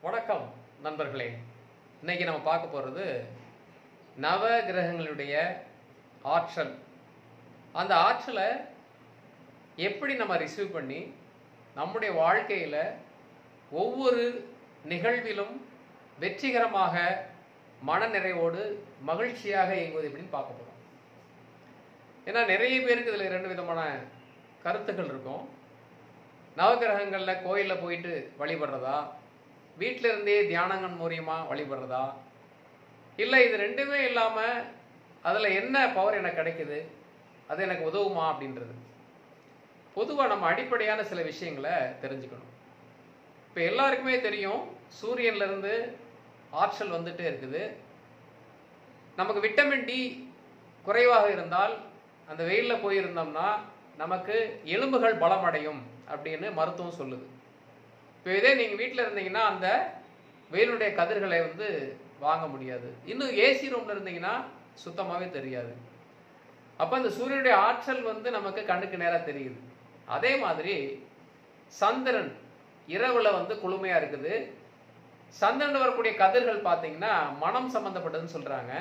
வணக்கம் நண்பர்களே. இன்னைக்கு நம்ம பார்க்க போகிறது நவ கிரகங்களுடைய ஆற்றல். அந்த ஆற்றலை எப்படி நம்ம ரிசீவ் பண்ணி நம்முடைய வாழ்க்கையில் ஒவ்வொரு நிகழ்விலும் வெற்றிகரமாக மனநிறைவோடு மகிழ்ச்சியாக இயங்குவது எப்படின்னு பார்க்க போகிறோம். ஏன்னா நிறைய பேருக்கு இதில் 2 விதமான கருத்துக்கள் இருக்கும். நவகிரகங்களில் கோயிலில் போயிட்டு வழிபடுறதா, வீட்டில் இருந்தே தியானங்கள் மூலியமாக வழிபடுறதா, இல்லை இது ரெண்டுமே இல்லாமல் அதில் என்ன பவர் எனக்கு கிடைக்குது, அது எனக்கு உதவுமா அப்படின்றது. பொதுவாக நம்ம அடிப்படையான சில விஷயங்களை தெரிஞ்சுக்கணும். இப்போ எல்லாருக்குமே தெரியும், சூரியன்லேருந்து ஆற்றல் வந்துட்டே இருக்குது. நமக்கு விட்டமின் டி குறைவாக இருந்தால் அந்த வெயிலில் போயிருந்தோம்னா நமக்கு எலும்புகள் பலமடையும் அப்படின்னு மருத்துவம் சொல்லுது. இப்போ இதே நீங்கள் வீட்டில் இருந்தீங்கன்னா அந்த வெயிலுடைய கதிர்களை வாங்க முடியாது. இன்னும் ஏசி ரூமில் இருந்தீங்கன்னா சுத்தமாகவே தெரியாது. அப்போ அந்த சூரியனுடைய ஆற்றல் நமக்கு கண்ணுக்கு நேராக தெரியுது. அதே மாதிரி சந்திரன் இரவில் குளுமையாக இருக்குது. சந்திரன் வரக்கூடிய கதிர்கள் பார்த்தீங்கன்னா மனம் சம்மந்தப்பட்டதுன்னு சொல்கிறாங்க.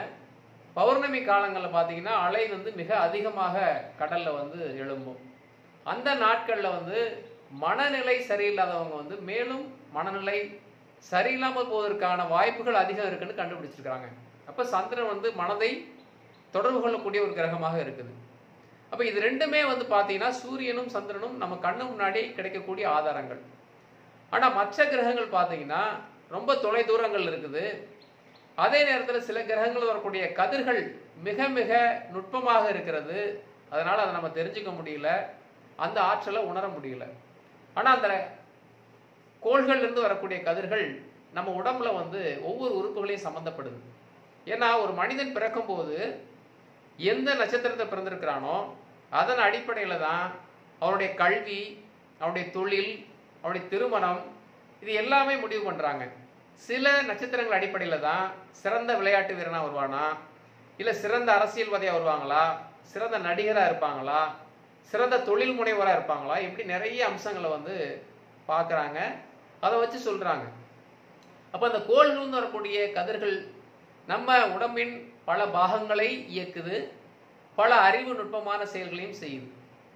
பௌர்ணமி காலங்களில் பார்த்தீங்கன்னா அலை மிக அதிகமாக கடலில் எழும்பும். அந்த நாட்களில் மனநிலை சரியில்லாதவங்க மேலும் மனநிலை சரியில்லாமல் போவதற்கான வாய்ப்புகள் அதிகம் இருக்குன்னு கண்டுபிடிச்சிருக்காங்க. அப்போ சந்திரன் மனதை தொடர்பு கொள்ளக்கூடிய ஒரு கிரகமாக இருக்குது. அப்போ இது ரெண்டுமே பார்த்தீங்கன்னா சூரியனும் சந்திரனும் நம்ம கண்ணு முன்னாடி கிடைக்கக்கூடிய ஆதாரங்கள். ஆனால் மற்ற கிரகங்கள் பார்த்தீங்கன்னா ரொம்ப தொலை தூரங்கள் இருக்குது. அதே நேரத்தில் சில கிரகங்கள் வரக்கூடிய கதிர்கள் மிக மிக நுட்பமாக இருக்கிறது. அதனால் அதை நம்ம தெரிஞ்சுக்க முடியல, அந்த ஆற்றலை உணர முடியல. ஆனால் அந்த கோள்கள்லேருந்து வரக்கூடிய கதிர்கள் நம்ம உடம்புல ஒவ்வொரு உறுப்புகளையும் சம்மந்தப்படுது. ஏன்னா ஒரு மனிதன் பிறக்கும்போது எந்த நட்சத்திரத்தை பிறந்திருக்கிறானோ அதன் அடிப்படையில் தான் அவனுடைய கல்வி, அவனுடைய தொழில், அவனுடைய திருமணம், இது எல்லாமே முடிவு பண்ணுறாங்க. சில நட்சத்திரங்கள் அடிப்படையில் தான் சிறந்த விளையாட்டு வீரனாக வருவானா, இல்லை சிறந்த அரசியல்வாதியாக வருவாங்களா, சிறந்த நடிகராக இருப்பாங்களா, சிறந்த தொழில் முனைவராக இருப்பாங்களா, இப்படி நிறைய அம்சங்களை பார்க்குறாங்க. அதை வச்சு சொல்கிறாங்க. அப்போ அந்த கோள்கள் வரக்கூடிய கதிர்கள் நம்ம உடம்பின் பல பாகங்களை இயக்குது, பல அறிவு நுட்பமான செயல்களையும் செய்யுது.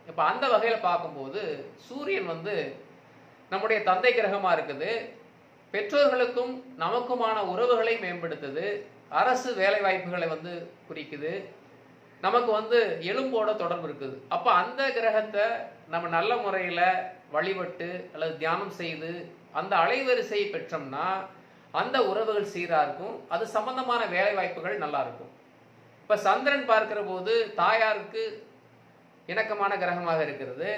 இப்போ அந்த வகையில் பார்க்கும்போது சூரியன் நம்முடைய தந்தை கிரகமாக இருக்குது. பெற்றோர்களுக்கும் நமக்குமான உறவுகளை மேம்படுத்துது. அரசு வேலை வாய்ப்புகளை குறிக்குது. நமக்கு எலும்போட தொடர்பு இருக்குது. அப்போ அந்த கிரகத்தை நம்ம நல்ல முறையில் வழிபட்டு அல்லது தியானம் செய்து அந்த அலைவரிசையை பெற்றோம்னா அந்த உறவுகள் சீராக இருக்கும். அது சம்பந்தமான வேலை வாய்ப்புகள் நல்லா இருக்கும். இப்போ சந்திரன் பார்க்கிற போது தாயாருக்கு இணக்கமான கிரகமாக இருக்கிறது.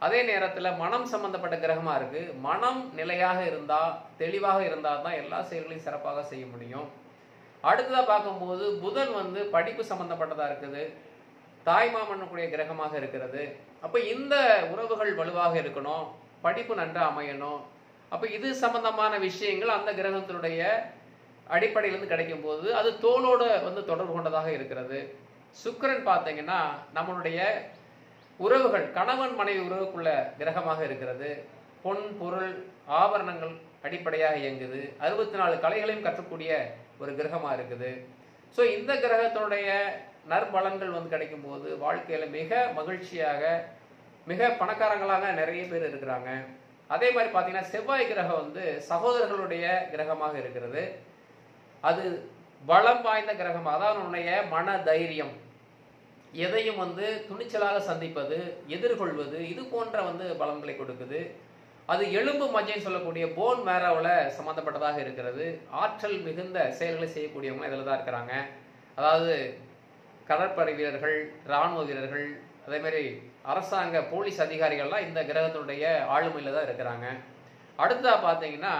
அதே நேரத்தில் மனம் சம்பந்தப்பட்ட கிரகமாக இருக்கு. மனம் நிலையாக இருந்தால், தெளிவாக இருந்தால் தான் எல்லா செயல்களையும் சிறப்பாக செய்ய முடியும். அடுத்ததாக பார்க்கும்போது புதன் படிப்பு சம்பந்தப்பட்டதாக இருக்குது. தாய்மாமனுக்குரிய கிரகமாக இருக்கிறது. அப்போ இந்த உறவுகள் வலுவாக இருக்கணும், படிப்பு நன்றாக அமையணும். அப்போ இது சம்பந்தமான விஷயங்கள் அந்த கிரகத்தினுடைய அடிப்படையிலிருந்து கிடைக்கும் போது அது தோளோட தொடர்பு கொண்டதாக இருக்கிறது. சுக்கிரன் பார்த்தீங்கன்னா நம்மளுடைய உறவுகள், கணவன் மனைவி உறவுக்குள்ள கிரகமாக இருக்கிறது. பொன் பொருள் ஆபரணங்கள் அடிப்படையாக இயங்குது. 64 கலைகளையும் கற்றக்கூடிய ஒரு கிரகமாக இருக்குது. ஸோ இந்த கிரகத்தினுடைய நற்பலன்கள் கிடைக்கும் போது வாழ்க்கையில் மிக மகிழ்ச்சியாக, மிக பணக்காரங்களாக நிறைய பேர் இருக்கிறாங்க. அதே மாதிரி பார்த்தீங்கன்னா செவ்வாய் கிரகம் சகோதரர்களுடைய கிரகமாக இருக்கிறது. அது பலம் வாய்ந்த கிரகம். அதாவது உன்னுடைய மன தைரியம், எதையும் துணிச்சலாக சந்திப்பது, எதிர்கொள்வது, இது போன்ற பலன்களை கொடுக்குது. அது எலும்பு மஜ்ஜைன்னு சொல்லக்கூடிய போன் மேரோவில் சம்மந்தப்பட்டதாக இருக்கிறது. ஆற்றல் மிகுந்த செயல்களை செய்யக்கூடியவங்க இதில் தான் இருக்கிறாங்க. அதாவது கடற்படை வீரர்கள், இராணுவ வீரர்கள், அதேமாதிரி அரசாங்க போலீஸ் அதிகாரிகள்லாம் இந்த கிரகத்தினுடைய ஆளுமையில் தான் இருக்கிறாங்க. அடுத்ததாக பார்த்தீங்கன்னா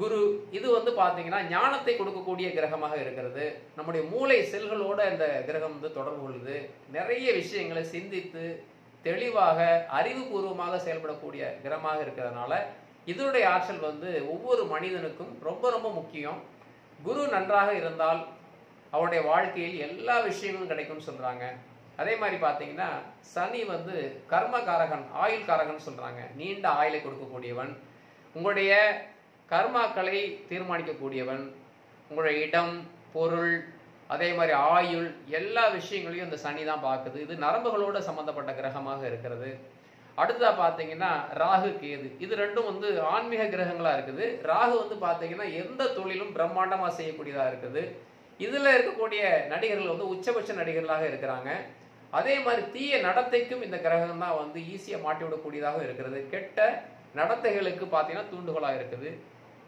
குரு, இது பார்த்தீங்கன்னா ஞானத்தை கொடுக்கக்கூடிய கிரகமாக இருக்கிறது. நம்முடைய மூளை செல்களோட இந்த கிரகம் தொடர்பு கொள்ளுது. நிறைய விஷயங்களை சிந்தித்து தெளிவாக அறிவுபூர்வமாக செயல்படக்கூடிய கிரகமாக இருக்கிறதுனால இதனுடைய ஆற்றல் ஒவ்வொரு மனிதனுக்கும் ரொம்ப ரொம்ப முக்கியம். குரு நன்றாக இருந்தால் அவருடைய வாழ்க்கையில் எல்லா விஷயங்களும் கிடைக்கும்னு சொல்கிறாங்க. அதே மாதிரி பார்த்தீங்கன்னா சனி கர்ம காரகன், ஆயுள் காரகன் சொல்கிறாங்க. நீண்ட ஆயுளை கொடுக்கக்கூடியவன். உங்களுடைய கர்மாக்களை தீர்மானிக்கக்கூடியவன். உங்களுடைய இடம், பொருள், அதே மாதிரி ஆயுள், எல்லா விஷயங்களையும் இந்த சனி தான் பார்க்குது. இது நரம்புகளோட சம்பந்தப்பட்ட கிரகமாக இருக்கிறது. அடுத்ததா பார்த்தீங்கன்னா ராகு, கேது, இது ரெண்டும் வந்து ஆன்மீக கிரகங்களா இருக்குது. ராகு வந்து பார்த்தீங்கன்னா எந்த தொழிலும் பிரம்மாண்டமா செய்யக்கூடியதா இருக்குது. இதுல இருக்கக்கூடிய நடிகர்கள் வந்து உச்சபட்ச நடிகர்களாக இருக்கிறாங்க. அதே மாதிரி தீய நடத்தைக்கும் இந்த கிரகம் தான் வந்து ஈஸியா மாட்டி விடக்கூடியதாக இருக்கிறது. கெட்ட நடத்தைகளுக்கு பார்த்தீங்கன்னா தூண்டுகோலாக இருக்குது.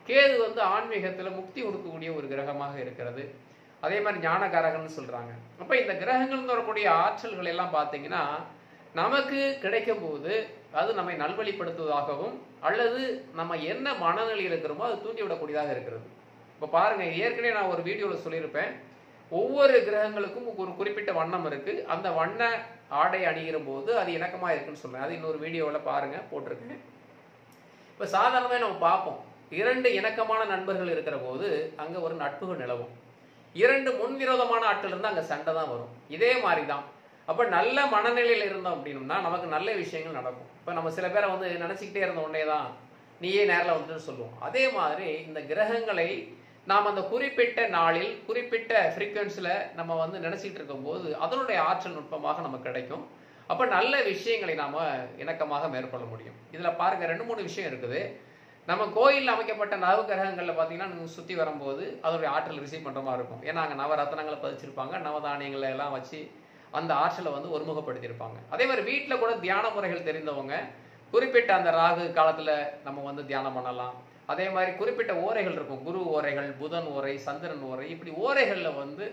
கேது வந்து ஆன்மீகத்துல முக்தி கொடுக்கக்கூடிய ஒரு கிரகமாக இருக்கிறது. அதே மாதிரி ஞானகாரகன்னு சொல்றாங்க. அப்ப இந்த கிரகங்கள் வரக்கூடிய ஆற்றல்கள் எல்லாம் பார்த்தீங்கன்னா நமக்கு கிடைக்கும் போது அது நம்மை நல்வழிப்படுத்துவதாகவும் அல்லது நம்ம என்ன மனநிலையில் இருக்கிறோமோ அது தூண்டி விடக்கூடியதாக இருக்கிறது. இப்போ பாருங்க, ஏற்கனவே நான் ஒரு வீடியோவில் சொல்லியிருப்பேன், ஒவ்வொரு கிரகங்களுக்கும் ஒரு குறிப்பிட்ட வண்ணம் இருக்கு. அந்த வண்ண ஆடை அணிகிற போது அது இணக்கமாக இருக்குன்னு சொல்றேன். அது இன்னொரு வீடியோவில் பாருங்க, போட்டிருக்கேன். இப்போ சாதாரணமாக நம்ம பார்ப்போம், 2 இணக்கமான நண்பர்கள் இருக்கிற போது அங்கே ஒரு நட்புகள் நிலவும். 2 முன்விரோதமான ஆட்கள் இருந்தால் அங்கே சண்டை தான் வரும். இதே மாதிரி தான். அப்போ நல்ல மனநிலையில் இருந்தோம் அப்படின்னா நமக்கு நல்ல விஷயங்கள் நடக்கும். இப்போ நம்ம சில பேரை வந்து நினச்சிக்கிட்டே இருந்த உடனே தான் நீயே நேரில் வந்துட்டு சொல்லுவோம். அதே மாதிரி இந்த கிரகங்களை நாம் அந்த குறிப்பிட்ட நாளில் குறிப்பிட்ட ஃப்ரீக்வன்சியில் நம்ம வந்து நினச்சிக்கிட்டு இருக்கும்போது அதனுடைய ஆற்றல் நுட்பமாக நமக்கு கிடைக்கும். அப்போ நல்ல விஷயங்களை நாம் இணக்கமாக மேற்கொள்ள முடியும். இதில் பாருங்க, 2-3 விஷயம் இருக்குது. நம்ம கோயிலில் அமைக்கப்பட்ட நவ கிரகங்களில் பார்த்தீங்கன்னா நீங்கள் சுற்றி வரும்போது அதோடைய ஆற்றல் ரிசீவ் பண்ணுற மாதிரி இருக்கும். ஏன்னா அங்கே நவரத்னங்களை பதிச்சிருப்பாங்க, நவதானியங்களை எல்லாம் வச்சு அந்த ஆற்றலை வந்து ஒருமுகப்படுத்தியிருப்பாங்க. அதே மாதிரி வீட்டில் கூட தியான முறைகள் தெரிந்தவங்க குறிப்பிட்ட அந்த ராகு காலத்தில் நம்ம வந்து தியானம் பண்ணலாம். அதே மாதிரி குறிப்பிட்ட ஓரைகள் இருக்கும், குரு ஓரைகள், புதன் ஓரை, சந்திரன் ஓரை, இப்படி ஓரைகளில் வந்து